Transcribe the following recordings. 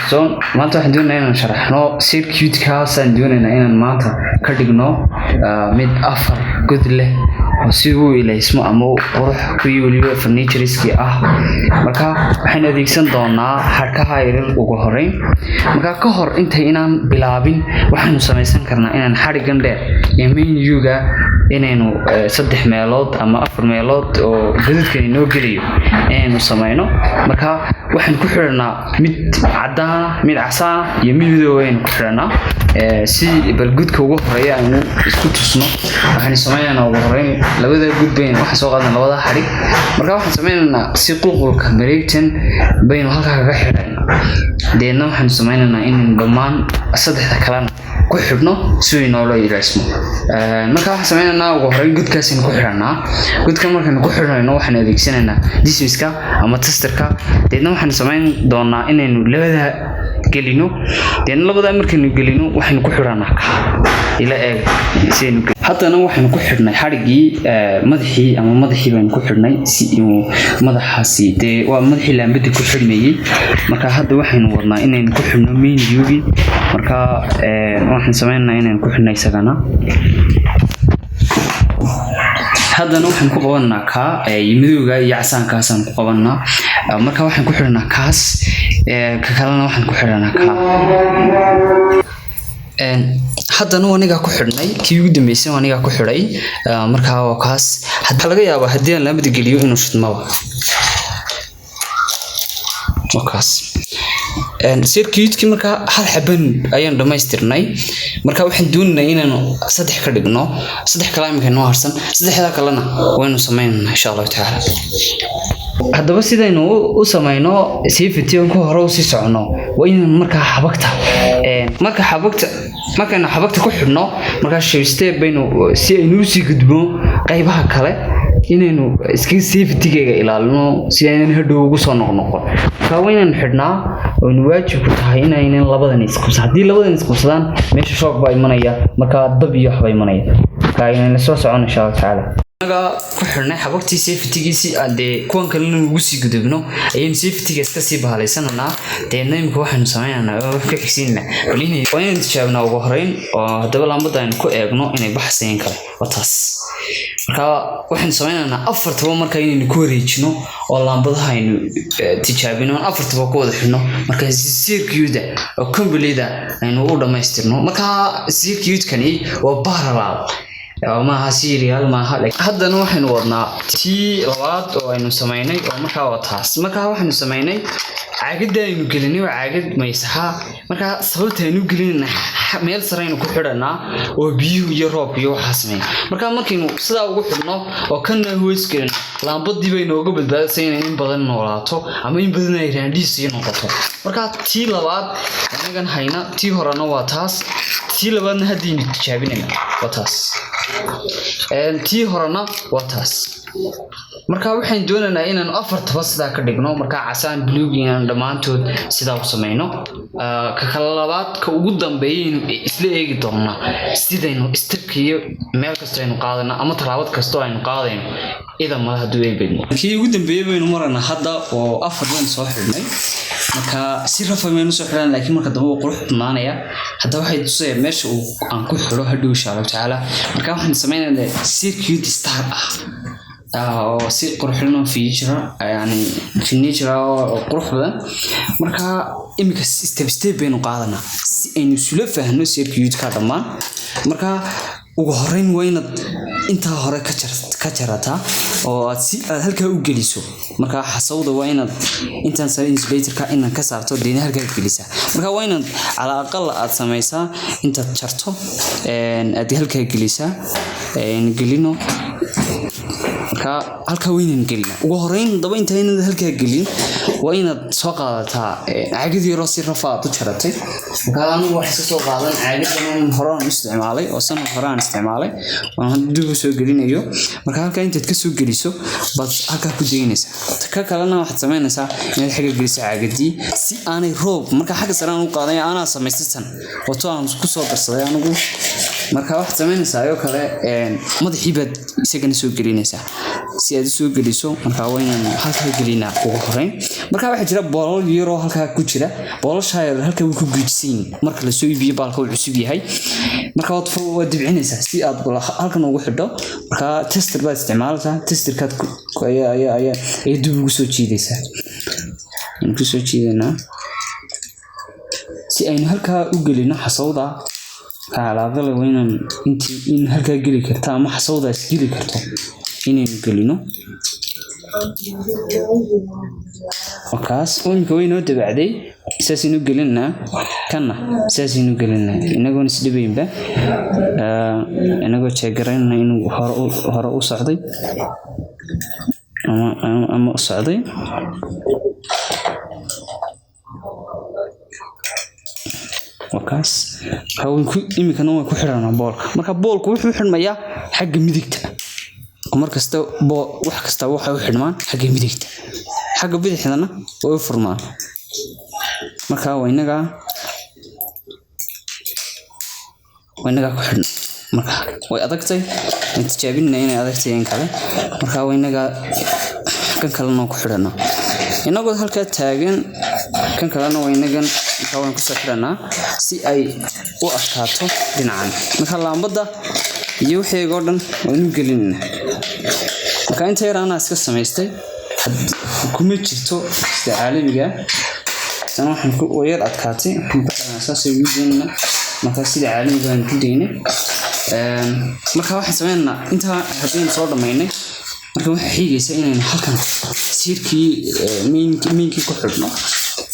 سون ما أنتوا حدونا إن شرحنا سير كيوت كاس عندنا إن ما أنت كردنا مد أفر قد له وسيبوا إلى اسمه أمو قرح كيوليو فرنيتشريسكي مركا حين ذيكسن دونا حركة هايرل وجهرين مركا كهر أنت إنان بلابين وحنا سميسن كرنا إنان حرقن ده يمين يوجا إنه صدح ميلاد أما أفر ميلاد وجدت كنينو قليو إنه سمينه مركا وحنا كحرنا مد عدنا مد عصا يمين ذوين كحرنا سي بالجود كوجهرية إنه إسكتوسنا وحنا سمينا وجهرين labada gudbeen waxa soo qaadan labada xarig marka waxaan sameeynaa si qulqulka mareegtan baynu halka kaga xirayna deena waxaan sameeynaa in dhamaan saddexda kalena ku xidhno si uu inoo ilaasmo marka waxaan sameeynaa ugu horreyn gudkaas in ku xirnaa gudka markaan ku xirnayno waxaan adeegsanaynaa dismiska ama testerka deena waxaan sameyn doonaa inaynu labada gelino deena labada markaan gelino waxaan ku xirnaa ila eeg seen haddana waxaan ku xirnay xarigii madaxii ama madaxii baan ku xirnay si uu madaxaasi waa madaxii laambada ku xirmayay marka hadda waxaan wadnaa inaan ku xirno main view marka waxaan sameeynaa inaan ku xirnay sagana haddana waxaan ku qabanaa ka midowga iyo casaankaasaan ku qabanaa marka waxaan ku xirnaa kaas ka kalena waxaan ku xirnaa ka haddana waniga ku xirnay kii ugu dambeysay waniga ku xiray marka waa kaas hadda laga yaabo hadii aan la mid geliyo inuu shidmaba wakaas circuit-ki marka hal xaban ayaan dhamaystirnay marka waxaan doonaynaa inaan saddex ka dhigno saddex kala imika noo harsan saddexda kalena waynu sameeynaa insha Allah taala haddaba sidaynu u sameeyno safety ku hore u sii socono waa in marka xabagta ku xidhno marka step baynu si aynu u sii gudbo qaybaha kale inaynu iska safety-ga ilaalino si aynan hadhow ugu soo noqnoqon ka waynan xidhnaa oo waajib ku tahay inaynan labadan isqabsan hadii labadan isqabsadaan meesha shock baa imanaya marka dab iyo waxba imanaya ka inaynan soo socon insha Allah taala naga ku xirnay xabagtii safety-giisi ade kuwan kale ugu sii gudubno ayaan safety-ga iska sii bahaleysanaynaa deena imika waxaanu sameeynaa oo ka xigsiinaa waliin waan tijaabnaa ugu horeyn oo hadaba laambada aan ku eegno inay baxsayn karo wataas marka waxaan sameeynaa afartaba marka inaynu ku wareejino oo laambadaha aynu tijaabino afartaba ku wada xidhno marka circuit-da oo complete aynu u dhameystirno marka circuit-kani waa parallel ما هسيريال ما هلك هذا نوع حنوضنا تي لواد أو إنه سميني أو مركا وطاس مركا واحد سميني عقد ده إنه قلني وعقد ما يسحى مركا صوت إنه قلنا ميل سرين وكحرنا وبيو يروب بيو حسمي مركا ممكن صدا وكحرنا وكنا هو يسكن لامبد دي بينه قبل ده سين إن بدن نوراتو أما إن بدن يرندي سين نقطه مركا تي لواد أنا كان هينا تي هرانا وطاس تي لواد هدين تجابيننا وطاس tii horena waa taas marka waxaan doonaynaa inaan afartaba sida ka dhigno marka casaan blue inaan dhamaantood sida u sameeyno ka kala labaad ka ugu dambeeyay isla eegi doonaa sidaynu stepkiyo meel kasta aynu qaadana ama talaabad kasta aynu qaadayno ida ma haduu eegayno kii ugu dambeeyay baynu marana hadda oo afar baan soo xidhnay marka si rafaymaynu soo xidhan laakiin marka dambe qurux maanaya hadda waxay tusay meesha uu aan ku xiro hadhow insha Allah taala marka waxaan sameeynaa circuit star oo si qurxino feature yani feature oo qurux badan marka imika step baynu qaadanaa si aynu sula faahno circuit-ka dhamaan marka ugu horeyn wayna inta hore ka jarata oo aad si halka u geliso marka xasawda wayna intan sare insulator-ka in ka saarto deena halka gelisa marka wayna ala aqal aad sameeysaa inta jarto aad halka gelisa gelino marka halka waynan gelina ugu horeyn daba intayna halka gelin wayna soo qaadataa caagid yar oo si rafaad u jaratay marka aan wax soo qaadan caagid horaan isticmaalay oo san horaan isticmaalay waan dib u soo gelinayo marka halka intaad ka soo geliso bad halka ku deynaysa ka kalena waxaad sameynaysaa inaad xaga geliso caagadii si aanay roob marka xaga saraan u qaaday aanaa sameystan oo aan ku soo darsaday anigu marka waxaad sameynaysaa ayo kale madaxii baad isagana soo gelinaysaa si aad soo geliso marka waynaan halka gelina ugu horeyn marka waxa jira boolal yaro halka ku jira boolasha halka uu ku gudsiin marka la soo iibiyo baalka uu cusub yahay marka waad dibcinaysaa si aad halkan ugu xidho marka tester baad isticmaalaysaa testerkaad ay dib ugu soo jiidaysaa inuu soo jiidana si aynu halka u gelino xasawda alaabada weynaan in halka geli karta ama xasawdaas geli karto inaynu gelino wakaas uunka weynoo dabacday saasinu gelina kana saasinu gelina inagoo isdhibaynba inagoo jeegarayna inuu hore u socday ama u socday wakaas haweenku imika waa ku xirana boolka marka boolku wuxuu xirmayaa xagga midigta markasta wax kasta waxa uu xidhmaan xagga midigta xagga bidixdana way furmaan marka waynaga ku xidhna marka way adagtay tijaabinayna inay adagtay in kale marka waynaga kan kalena ku xidhana inagoo halka taagan kan kalena waynagan waan ku soo xidhanaa si ay u adkaato dhinacan marka laambada iyo wixii oo dhan waanu gelinaa marka inta yar aan iska samaystay kuma jirto sida caalamiga sana waxaan ku yar adkaatay asaas ay wiidina marka sida caalamiga aan ku deynay marka waxaan sameynaa inta hadeen soo dhameynay marka waxa xigaysa inaan halkan siirkii miinkii ku xidhno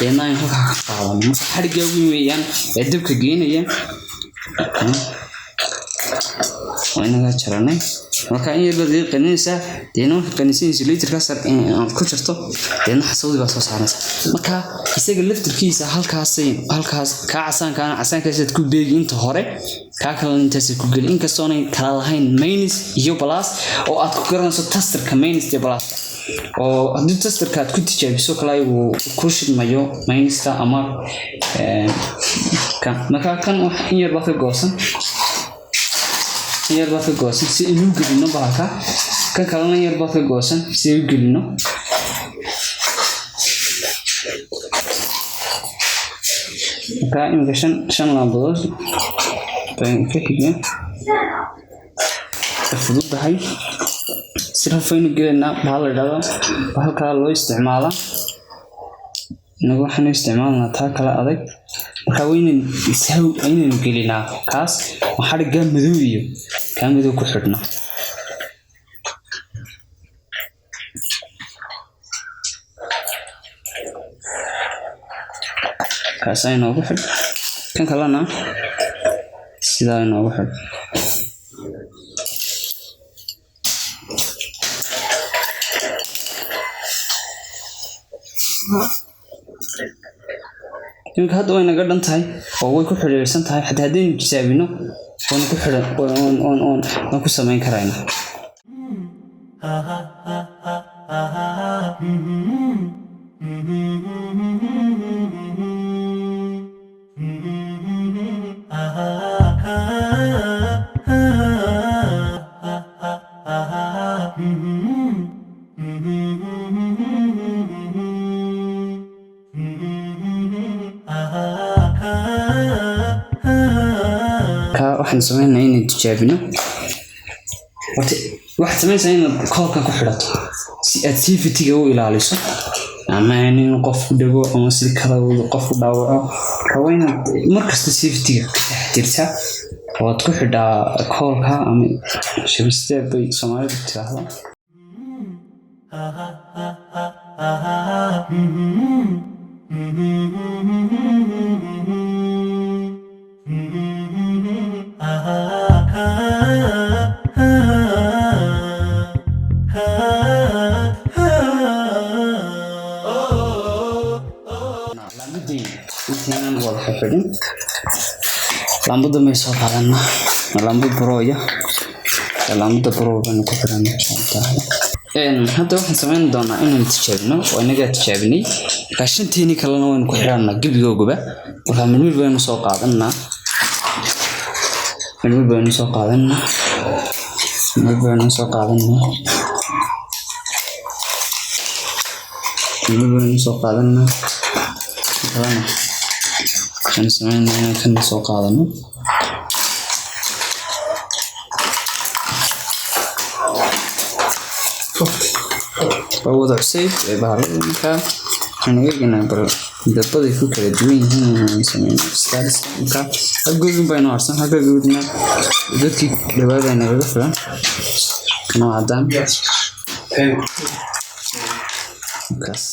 deynaan halka ka qaadano marka xariga weyn weeyaan ee dabka geenayaan waynaga jaranay marka in yar baad qanaysa deeno qanaysiinaysa litirka sar ku jirto deena xasawdi baa soo saaraysa marka isaga laftirkiisa halkaas ka casaankaas ku beegi inta hore ka kala intaas ku gal in kastoo ay kala lahayn minus iyo plus oo aad ku garanayso testerka minus iyo plus oo haddii testerka aad ku tijaabiso kala uu ku shidmayo minuska ama marka kan wax in yar baad ka goosan si inuu gelino baalka kan kalena yar baad ka goosan si uu gelino marka imika shan lambadood baan ka xigay fududahay si rafaynu gelina bahal la dhado bahalka loo isticmaala inagu waxaan isticmaalnaa taa kala adag marka waynan gelinaa kaas waxa dhiga madow iyo ka madow ku xidhna kaas ay noogu xidh kan kalena sidaa noogu xidh إنك هذا وين قدرن تاي أو وين كحول يرسل تاي حتى هذين جسابينه وين كحول وين كسمين كراينا waxaan sameynaa inaan tijaabino waxaad sameynaysaa inaad koolkan ku xidhato si aad safety-ga u ilaaliso ama in qof ku dhago ama si kala qof ku dhaawaco waa inaad markasta safety-ga ka taxdirtaa oo aad ku xidhaa koolka ama shabistee bay Soomaalidu tiraahdo lambada may soo qaadana lambada broya lambada brogan ku xiran hadda waxaan sameyn doonaa inaan tijaabino oo inaga tijaabinay qashintiini kalena waan ku xirana gibigooguba waxaan mid baynu soo qaadanaa Ini soo qaadana kalana kan sameynaa kan soo qaadana wada cusub ee bahalka kan eegna bar dabada ku kala duwan yihiin sameynaa stars ka halgoodin bayna arsan halgoodina dadkii dhawaadayna laga filan kana cadaan kas